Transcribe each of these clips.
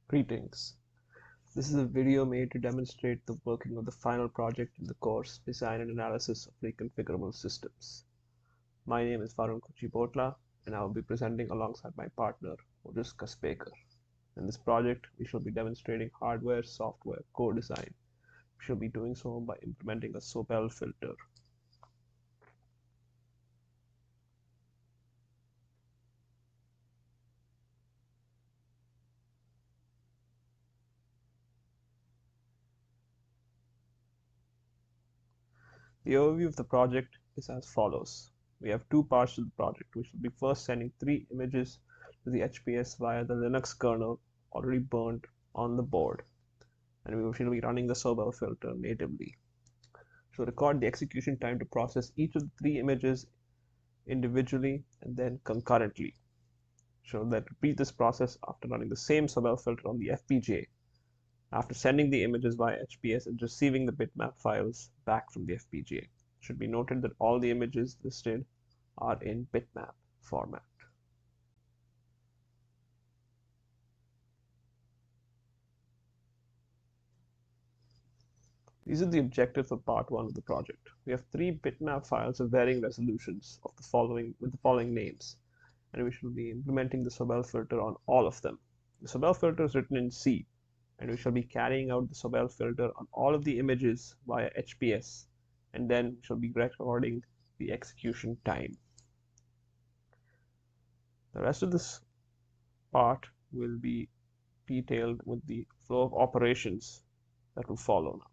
Greetings. This is a video made to demonstrate the working of the final project in the course Design and Analysis of Reconfigurable Systems. My name is Varun Kuchibotla and I will be presenting alongside my partner, Otis Baker. In this project, we shall be demonstrating hardware, software, co-design. We shall be doing so by implementing a sobel filter. The overview of the project is as follows. We have two parts to the project. We shall be first sending 3 images to the HPS via the Linux kernel already burned on the board, and we shall be running the sobel filter natively. So record the execution time to process each of the 3 images individually and then concurrently. So that repeat this process after running the same sobel filter on the fpga, after sending the images via HPS and receiving the bitmap files back from the fpga. It should be noted that all the images listed are in bitmap format. These are the objectives of part 1 of the project. We have 3 bitmap files of varying resolutions of the following names, and we shall be implementing the sobel filter on all of them. The sobel filter is written in C, and we shall be carrying out the sobel filter on all of the images via HPS, and then we shall be recording the execution time. The rest of this part will be detailed with the flow of operations that will follow now.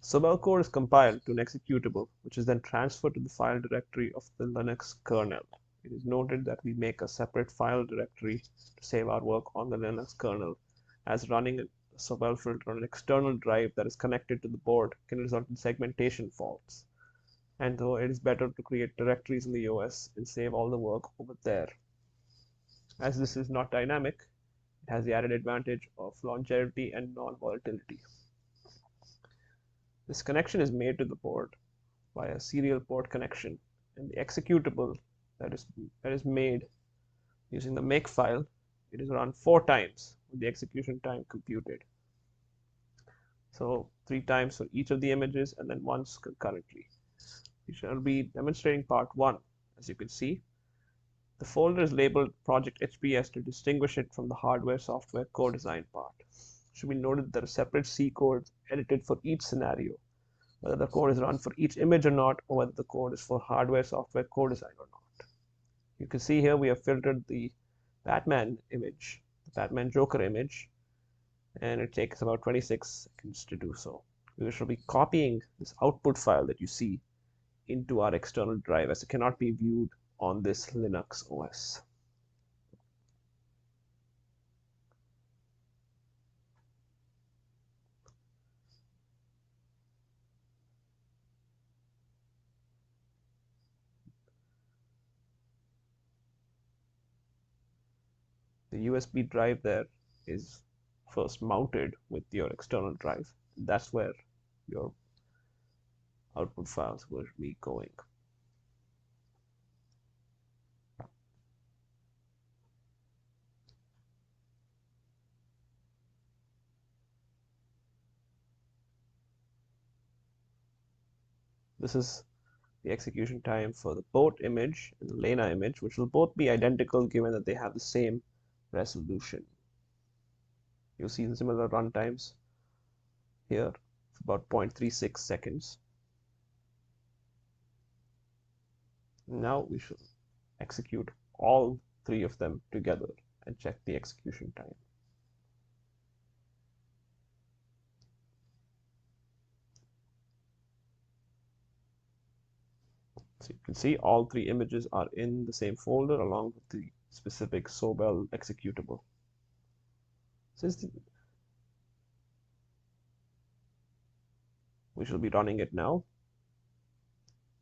Sobel code is compiled to an executable, which is then transferred to the file directory of the Linux kernel. It is noted that we make a separate file directory to save our work on the Linux kernel, as running a sobel filter on an external drive that is connected to the board can result in segmentation faults. And though it is better to create directories in the OS and save all the work over there. As this is not dynamic, it has the added advantage of longevity and non-volatility. This connection is made to the board by a serial port connection, and the executable that is made using the make file, it is run 4 times with the execution time computed. So 3 times for each of the images and then once concurrently. We shall be demonstrating part 1. As you can see, the folder is labeled Project HPS to distinguish it from the hardware software co-design part. It should be noted that a separate C code edited for each scenario, whether the code is run for each image or not, or whether the code is for hardware software co-design or not. You can see here we have filtered the Batman image, the Batman Joker image, and it takes about 26 seconds to do so. We shall be copying this output file that you see into our external drive, as it cannot be viewed on this Linux OS. The USB drive there is first mounted with your external drive. That's where your output files will be going. This is the execution time for the boat image and the Lena image, which will both be identical given that they have the same resolution. You'll see the similar run times here, about 0.36 seconds. Now we should execute all 3 of them together and check the execution time. So you can see all 3 images are in the same folder along with the specific sobel executable. We shall be running it now,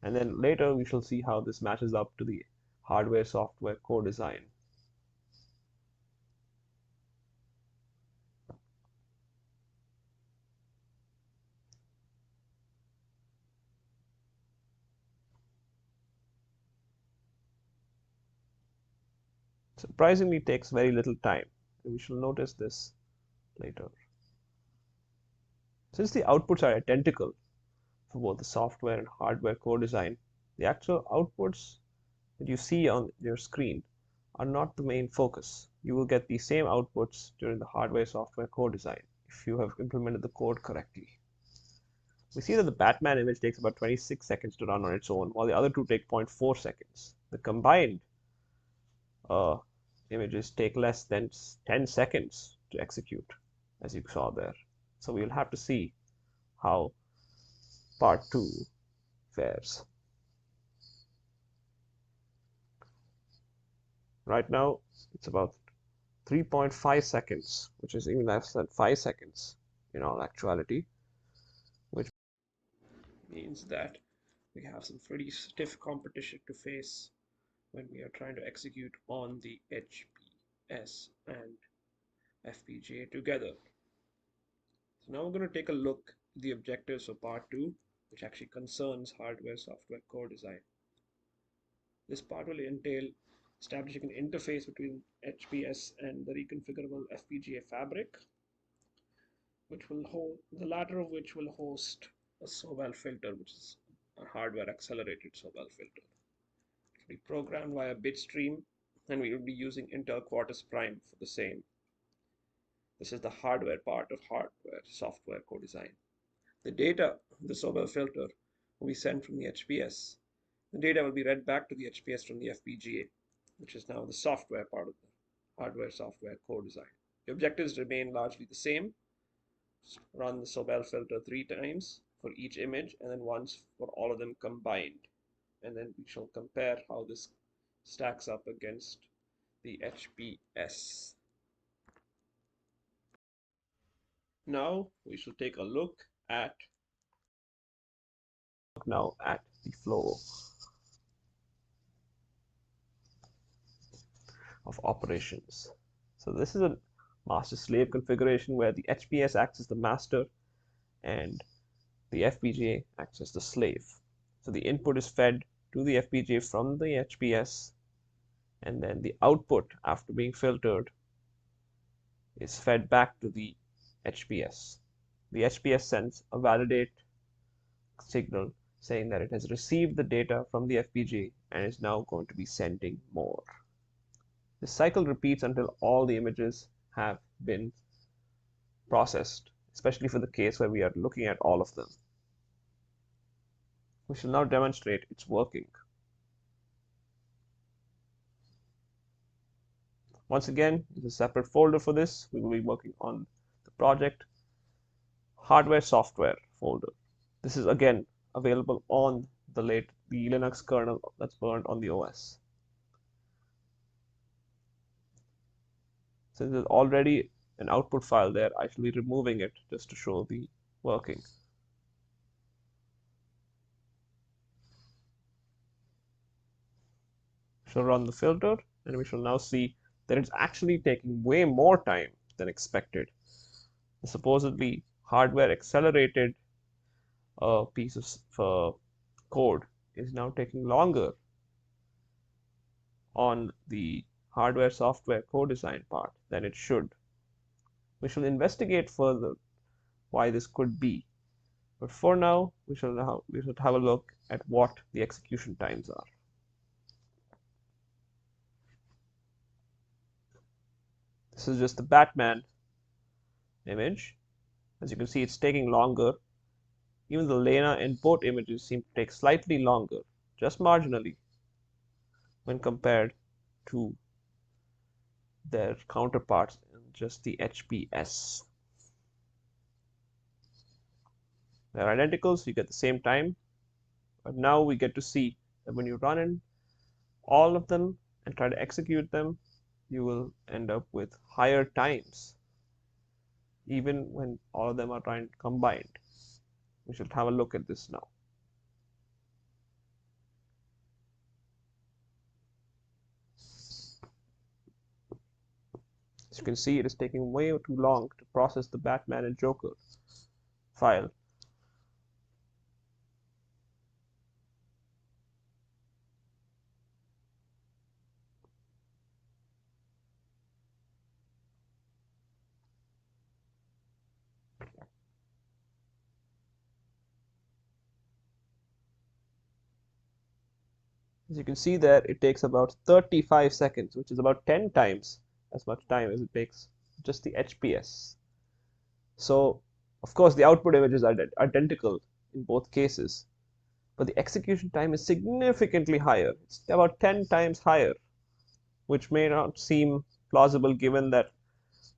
and then later we shall see how this matches up to the hardware software co-design. Surprisingly takes very little time, We shall notice this later. Since the outputs are identical for both the software and hardware co-design, the actual outputs that you see on your screen are not the main focus. You will get the same outputs during the hardware-software co-design if you have implemented the code correctly. We see that the Batman image takes about 26 seconds to run on its own, while the other two take 0.4 seconds. The combined images take less than 10 seconds to execute, as you saw there. So we'll have to see how part 2 fares. Right now, it's about 3.5 seconds, which is even less than 5 seconds in all actuality, which means that we have some pretty stiff competition to face when we are trying to execute on the HPS and FPGA together. So now we're going to take a look at the objectives of part 2, which actually concerns hardware-software co-design. This part will entail establishing an interface between HPS and the reconfigurable FPGA fabric, which will hold, the latter of which will host a sobel filter, which is a hardware accelerated sobel filter. It will be programmed via bitstream, and we will be using Intel Quartus Prime for the same. This is the hardware part of hardware-software co-design. The data of the sobel filter will be sent from the HPS. The data will be read back to the HPS from the FPGA, which is now the software part of the hardware-software co-design. The objectives remain largely the same. Run the sobel filter 3 times for each image and then once for all of them combined. And then we shall compare how this stacks up against the HPS. Now we shall take a look at the flow of operations. So this is a master-slave configuration where the HPS acts as the master and the FPGA acts as the slave. So the input is fed to the FPGA from the HPS, and then the output, after being filtered, is fed back to the HPS. The HPS sends a validate signal saying that it has received the data from the FPGA and is now going to be sending more. This cycle repeats until all the images have been processed, especially for the case where we are looking at all of them. We shall now demonstrate its working. Once again, there's a separate folder for this. We will be working on the project hardware software folder. This is again available on the Linux kernel that's burned on the OS. Since there's already an output file there, I shall be removing it just to show the working. We shall run the filter, and we shall now see that it's actually taking way more time than expected. The supposedly hardware accelerated piece of code is now taking longer on the hardware software co-design part than it should. We shall investigate further why this could be, but for now we should have a look at what the execution times are. This is just the Batman image. As you can see, it's taking longer. Even the Lena and both images seem to take slightly longer, just marginally, when compared to their counterparts in just the HPS. They're identical, so you get the same time, but now we get to see that when you run in all of them and try to execute them, you will end up with higher times, even when all of them are combined. We should have a look at this now. As you can see, it is taking way too long to process the Batman and Joker file. As you can see there, it takes about 35 seconds, which is about 10 times as much time as it takes just the HPS. So, of course, the output images are identical in both cases, but the execution time is significantly higher. It's about 10 times higher, which may not seem plausible given that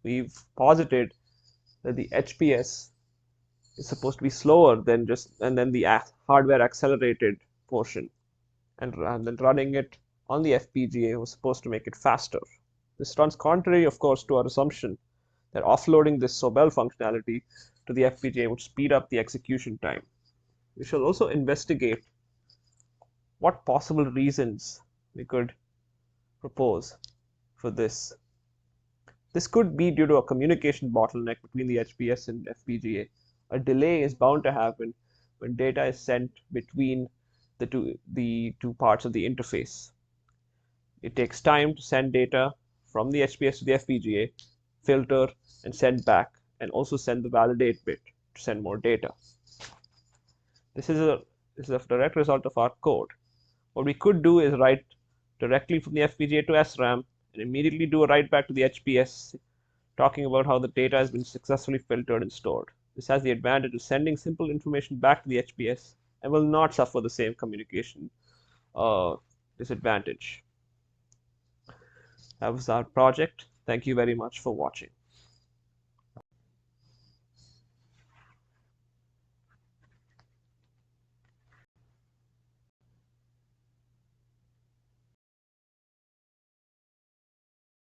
we've posited that the HPS is supposed to be slower than the hardware accelerated portion, and then running it on the FPGA was supposed to make it faster. This runs contrary, of course, to our assumption that offloading this sobel functionality to the FPGA would speed up the execution time. We shall also investigate what possible reasons we could propose for this. This could be due to a communication bottleneck between the HPS and FPGA. A delay is bound to happen when data is sent between the two parts of the interface. It takes time to send data from the HPS to the FPGA, filter and send back, and also send the validate bit to send more data. This is a direct result of our code. What we could do is write directly from the FPGA to SRAM and immediately do a write back to the HPS talking about how the data has been successfully filtered and stored. This has the advantage of sending simple information back to the HPS and will not suffer the same communication disadvantage. That was our project. Thank you very much for watching.